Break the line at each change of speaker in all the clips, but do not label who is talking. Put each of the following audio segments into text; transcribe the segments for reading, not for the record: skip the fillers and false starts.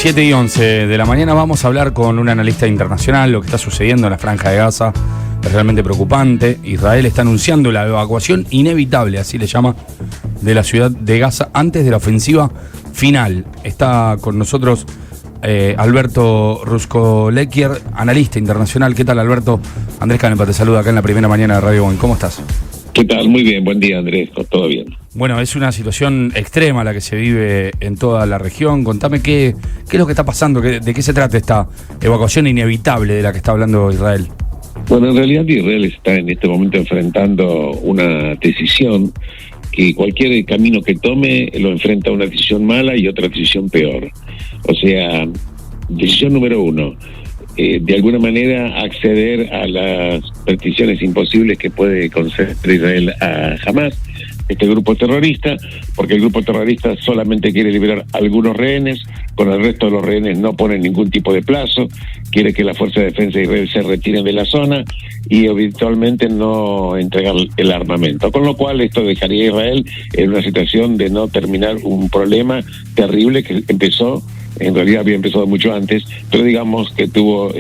7:11 de la mañana vamos a hablar con un analista internacional. Lo que está sucediendo en la Franja de Gaza es realmente preocupante. Israel está anunciando la evacuación inevitable, así le llama, de la ciudad de Gaza antes de la ofensiva final. Está con nosotros Alberto Ruscolequier, analista internacional. ¿Qué tal, Alberto? Andrés Canepa te saluda acá en la primera mañana de Radio Boeing. ¿Cómo estás?
¿Qué tal? Muy bien, buen día, Andrés, todo bien.
Bueno, es una situación extrema la que se vive en toda la región. Contame qué es lo que está pasando, de qué se trata esta evacuación inevitable de la que está hablando Israel.
Bueno, en realidad Israel está en este momento enfrentando una decisión que cualquier camino que tome lo enfrenta a una decisión mala y otra decisión peor. O sea, decisión número 1, de alguna manera acceder a las peticiones imposibles que puede conceder Israel a Hamas, este grupo terrorista, porque el grupo terrorista solamente quiere liberar algunos rehenes, con el resto de los rehenes no pone ningún tipo de plazo, quiere que la Fuerza de Defensa de Israel se retiren de la zona y eventualmente no entregar el armamento, con lo cual esto dejaría a Israel en una situación de no terminar un problema terrible que empezó. En realidad había empezado mucho antes, pero digamos que tuvo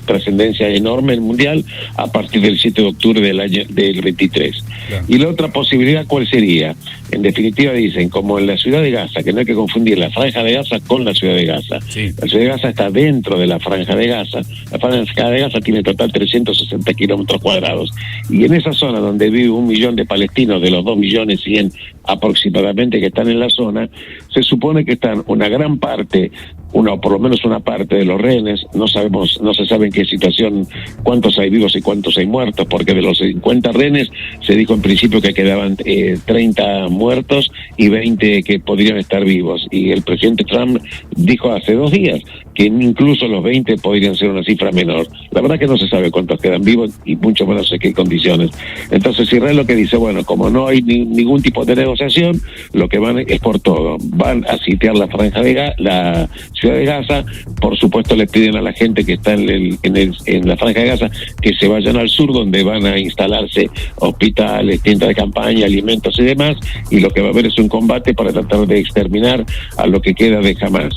trascendencia enorme en el Mundial a partir del 7 de octubre del 23. Claro. Y la otra posibilidad, ¿cuál sería? En definitiva dicen, como en la ciudad de Gaza, que no hay que confundir la Franja de Gaza con la ciudad de Gaza. Sí. La ciudad de Gaza está dentro de la Franja de Gaza. La Franja de Gaza tiene en total 360 kilómetros cuadrados. Y en esa zona donde vive 1 millón de palestinos, de los 2.100.000 aproximadamente que están en la zona, se supone que están una gran parte, o por lo menos una parte de los rehenes, no se sabe en qué situación, cuántos hay vivos y cuántos hay muertos, porque de los 50 rehenes se dijo en principio que quedaban 30 muertos y 20 que podrían estar vivos, y el presidente Trump dijo hace 2 días que incluso los 20 podrían ser una cifra menor. La verdad que no se sabe cuántos quedan vivos y mucho menos en qué condiciones. Entonces Israel lo que dice, bueno, como no hay ningún tipo de negociación, lo que van es por todo, van a sitiar la Franja de la ciudad de Gaza. Por supuesto le piden a la gente que está en la Franja de Gaza que se vayan al sur, donde van a instalarse hospitales, tiendas de campaña, alimentos y demás, y lo que va a haber es un combate para tratar de exterminar a lo que queda de Hamas.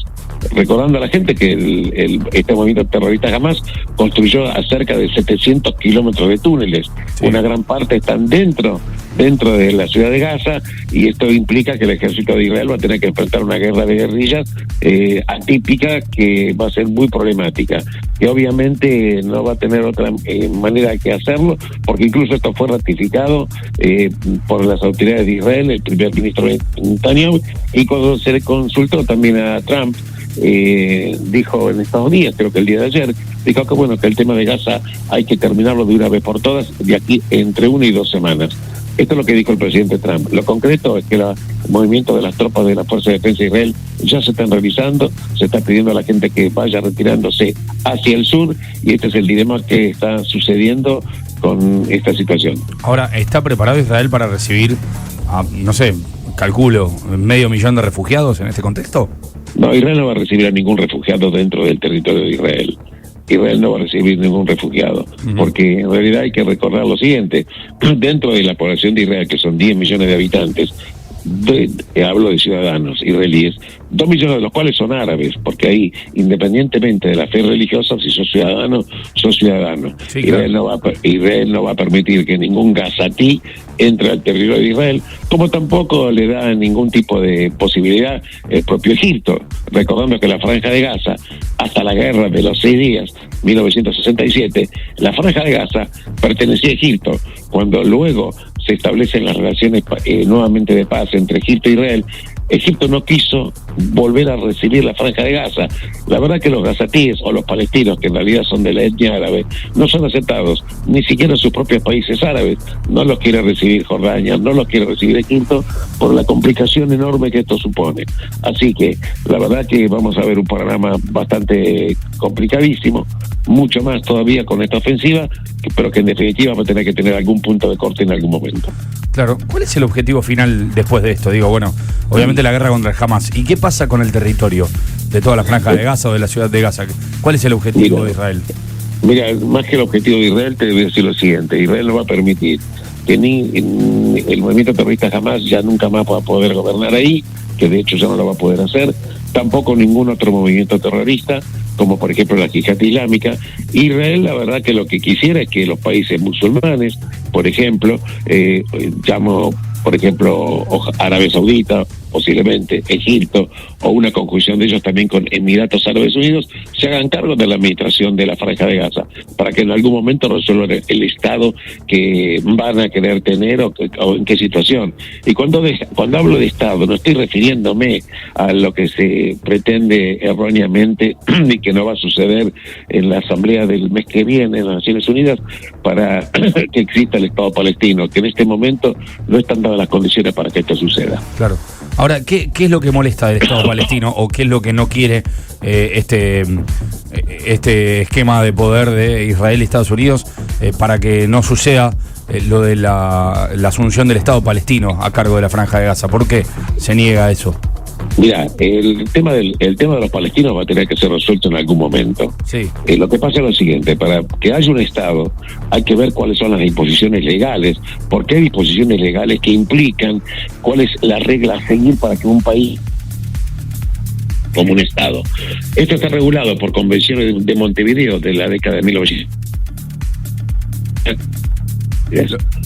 Recordando a la gente que este movimiento terrorista Hamas construyó a cerca de 700 kilómetros de túneles. Sí. Una gran parte están dentro de la ciudad de Gaza, y esto implica que el ejército de Israel va a tener que enfrentar una guerra de guerrillas atípica que va a ser muy problemática, que obviamente no va a tener otra manera que hacerlo, porque incluso esto fue ratificado por las autoridades de Israel, el primer ministro Netanyahu, y cuando se le consultó también a Trump, dijo en Estados Unidos, creo que el día de ayer, dijo que bueno, que el tema de Gaza hay que terminarlo de una vez por todas, de aquí entre 1 y 2 semanas. Esto es lo que dijo el presidente Trump. Lo concreto es que el movimiento de las tropas de la Fuerza de Defensa de Israel ya se están revisando, se está pidiendo a la gente que vaya retirándose hacia el sur, y este es el dilema que está sucediendo con esta situación.
Ahora, ¿está preparado Israel para recibir, no sé, calculo, 500.000 de refugiados en este contexto?
No, Israel no va a recibir a ningún refugiado dentro del territorio de Israel. Israel no va a recibir ningún refugiado, porque en realidad hay que recordar lo siguiente: dentro de la población de Israel, que son 10 millones de habitantes, hablo de ciudadanos israelíes, 2 millones de los cuales son árabes, porque ahí, independientemente de la fe religiosa, si sos ciudadano, sos ciudadano. Sí, claro. Israel no va a permitir que ningún gazatí entre al territorio de Israel, como tampoco le da ningún tipo de posibilidad el propio Egipto, recordando que la Franja de Gaza, hasta la guerra de los 6 días, 1967, la Franja de Gaza pertenecía a Egipto. Cuando luego se establecen las relaciones nuevamente de paz entre Egipto e Israel, Egipto no quiso volver a recibir la Franja de Gaza. La verdad que los gazatíes o los palestinos, que en realidad son de la etnia árabe, no son aceptados, ni siquiera en sus propios países árabes. No los quiere recibir Jordania, no los quiere recibir Egipto, por la complicación enorme que esto supone. Así que la verdad que vamos a ver un panorama bastante complicadísimo, mucho más todavía con esta ofensiva, pero que en definitiva va a tener que tener algún punto de corte en algún momento.
Claro, ¿cuál es el objetivo final después de esto? Digo, bueno, obviamente la guerra contra el Hamas. ¿Y qué pasa con el territorio de toda la Franja de Gaza o de la ciudad de Gaza? ¿Cuál es el objetivo de Israel?
Mira, más que el objetivo de Israel, te voy a decir lo siguiente: Israel no va a permitir que ni el movimiento terrorista Hamas ya nunca más va a poder gobernar ahí, que de hecho ya no lo va a poder hacer, tampoco ningún otro movimiento terrorista, como por ejemplo la Yihad Islámica. Israel, la verdad que lo que quisiera es que los países musulmanes, por ejemplo, por ejemplo, Arabia Saudita, posiblemente Egipto, o una conjunción de ellos también con Emiratos Árabes Unidos, se hagan cargo de la administración de la Franja de Gaza, para que en algún momento resuelvan el Estado que van a querer tener o en qué situación. Y cuando hablo de Estado, no estoy refiriéndome a lo que se pretende erróneamente y que no va a suceder en la Asamblea del mes que viene en las Naciones Unidas, para que exista el Estado palestino, que en este momento no están dadas las condiciones para que esto suceda.
Claro. Ahora, ¿qué es lo que molesta del Estado palestino o qué es lo que no quiere este esquema de poder de Israel y Estados Unidos para que no suceda lo de la asunción del Estado palestino a cargo de la Franja de Gaza? ¿Por qué se niega eso?
Mira, el tema de los palestinos va a tener que ser resuelto en algún momento.
Sí.
Lo que pasa es lo siguiente: para que haya un Estado hay que ver cuáles son las disposiciones legales, porque hay disposiciones legales que implican cuál es la regla a seguir para que un país como un Estado. Esto está regulado por convenciones de Montevideo de la década de 1900.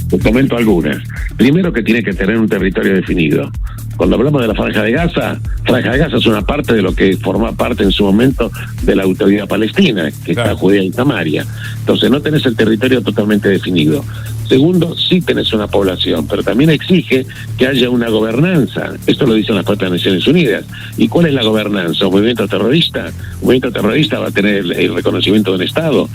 Te comento algunas. Primero, que tiene que tener un territorio definido. Cuando hablamos de la Franja de Gaza es una parte de lo que forma parte en su momento de la autoridad palestina, que está Judea y Samaria. Entonces no tenés el territorio totalmente definido. Segundo, sí tenés una población, pero también exige que haya una gobernanza. Esto lo dicen las propias Naciones Unidas. ¿Y cuál es la gobernanza? ¿Un movimiento terrorista? Un movimiento terrorista va a tener el reconocimiento de un Estado.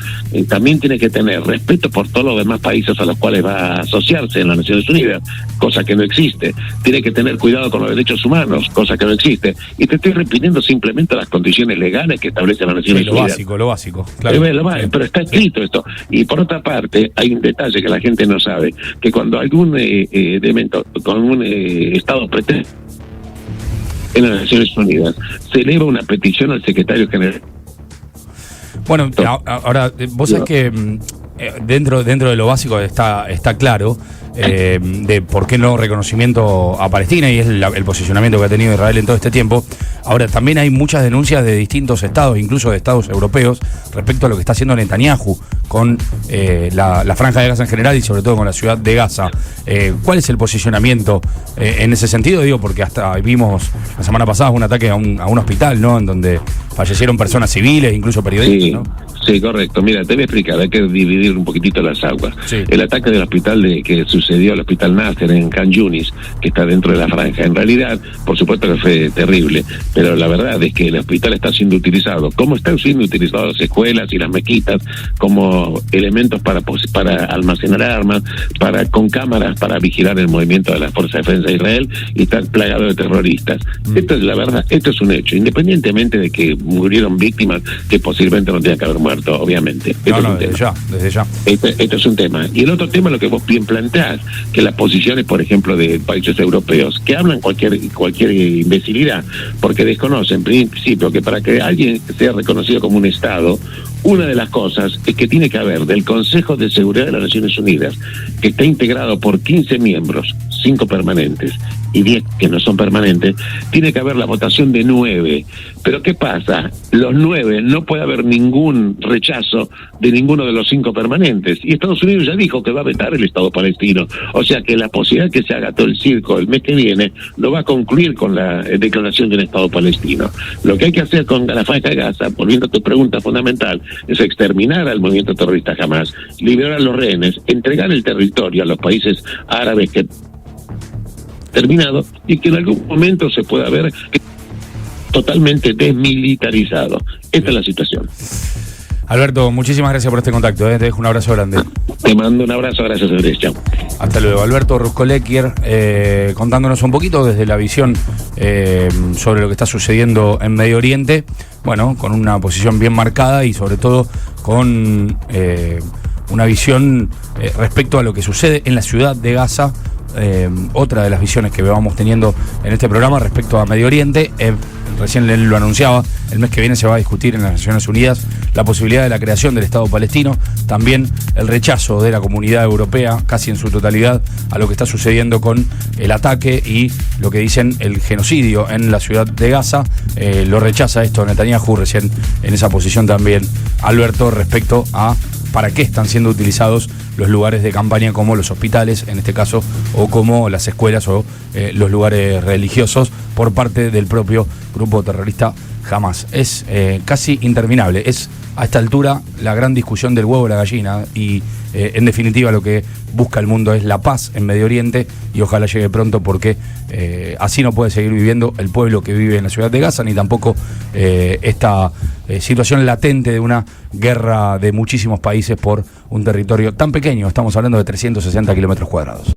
También tiene que tener respeto por todos los demás países a los cuales va a asociarse en las Naciones Unidas, cosa que no existe. Tiene que tener cuidado con los derechos humanos, cosa que no existe. Y te estoy repitiendo simplemente las condiciones legales que establecen las Naciones Unidas.
Lo básico. Claro.
Pero está escrito esto. Y por otra parte, hay un detalle que la gente no sabe, que cuando algún Estado pretende en las Naciones Unidas, se eleva una petición al secretario general.
Bueno, ahora, vos sabés que dentro de lo básico está claro de por qué no reconocimiento a Palestina, y es el posicionamiento que ha tenido Israel en todo este tiempo. Ahora, también hay muchas denuncias de distintos estados, incluso de estados europeos, respecto a lo que está haciendo Netanyahu con la Franja de Gaza en general y sobre todo con la ciudad de Gaza. ¿Cuál es el posicionamiento en ese sentido? Digo, porque hasta vimos la semana pasada un ataque a un hospital, ¿no?, en donde fallecieron personas civiles, incluso periodistas,
sí,
¿no?
Sí, correcto. Mira, te voy a explicar, hay que dividir un poquitito las aguas.
Sí.
El ataque del hospital que sucedió al hospital Nasser en Khan Yunis, que está dentro de la franja, en realidad, por supuesto que fue terrible, pero la verdad es que el hospital está siendo utilizado, como están siendo utilizadas las escuelas y las mezquitas, como elementos para almacenar armas, con cámaras para vigilar el movimiento de la Fuerza de Defensa de Israel, y está plagado de terroristas. Esto es la verdad, esto es un hecho, independientemente de que murieron víctimas que posiblemente no tenían que haber muerto, obviamente.
Desde ya.
Esto es un tema. Y el otro tema es lo que vos bien planteás, que las posiciones, por ejemplo, de países europeos, que hablan cualquier imbecilidad, porque desconocen, en principio, que para que alguien sea reconocido como un Estado, una de las cosas es que tiene que haber del Consejo de Seguridad de las Naciones Unidas, que está integrado por 15 miembros, 5 permanentes y 10 que no son permanentes, tiene que haber la votación de 9. Pero ¿qué pasa? Los 9 no puede haber ningún rechazo de ninguno de los 5 permanentes. Y Estados Unidos ya dijo que va a vetar el Estado palestino. O sea que la posibilidad de que se haga todo el circo el mes que viene no va a concluir con la declaración de un Estado palestino. Lo que hay que hacer con la Franja de Gaza, volviendo a tu pregunta fundamental, es exterminar al movimiento terrorista Hamas, liberar a los rehenes, entregar el territorio a los países árabes que terminado, y que en algún momento se pueda ver totalmente desmilitarizado. Esta es la situación.
Alberto, muchísimas gracias por este contacto, Te dejo un abrazo grande.
Te mando un abrazo, gracias Andrés, chao.
Hasta luego. Alberto Ruscolequier, contándonos un poquito desde la visión sobre lo que está sucediendo en Medio Oriente, bueno, con una posición bien marcada y sobre todo con una visión respecto a lo que sucede en la ciudad de Gaza, otra de las visiones que vamos teniendo en este programa respecto a Medio Oriente. Recién él lo anunciaba, el mes que viene se va a discutir en las Naciones Unidas la posibilidad de la creación del Estado palestino, también el rechazo de la comunidad europea, casi en su totalidad, a lo que está sucediendo con el ataque y lo que dicen el genocidio en la ciudad de Gaza. Lo rechaza esto Netanyahu, recién en esa posición también Alberto, respecto a para qué están siendo utilizados los lugares de campaña como los hospitales, en este caso, o como las escuelas o los lugares religiosos por parte del propio grupo terrorista Hamas. Es casi interminable, es a esta altura la gran discusión del huevo y la gallina y en definitiva lo que busca el mundo es la paz en Medio Oriente y ojalá llegue pronto porque así no puede seguir viviendo el pueblo que vive en la ciudad de Gaza ni tampoco esta situación latente de una guerra de muchísimos países por un territorio tan pequeño. Estamos hablando de 360 kilómetros cuadrados.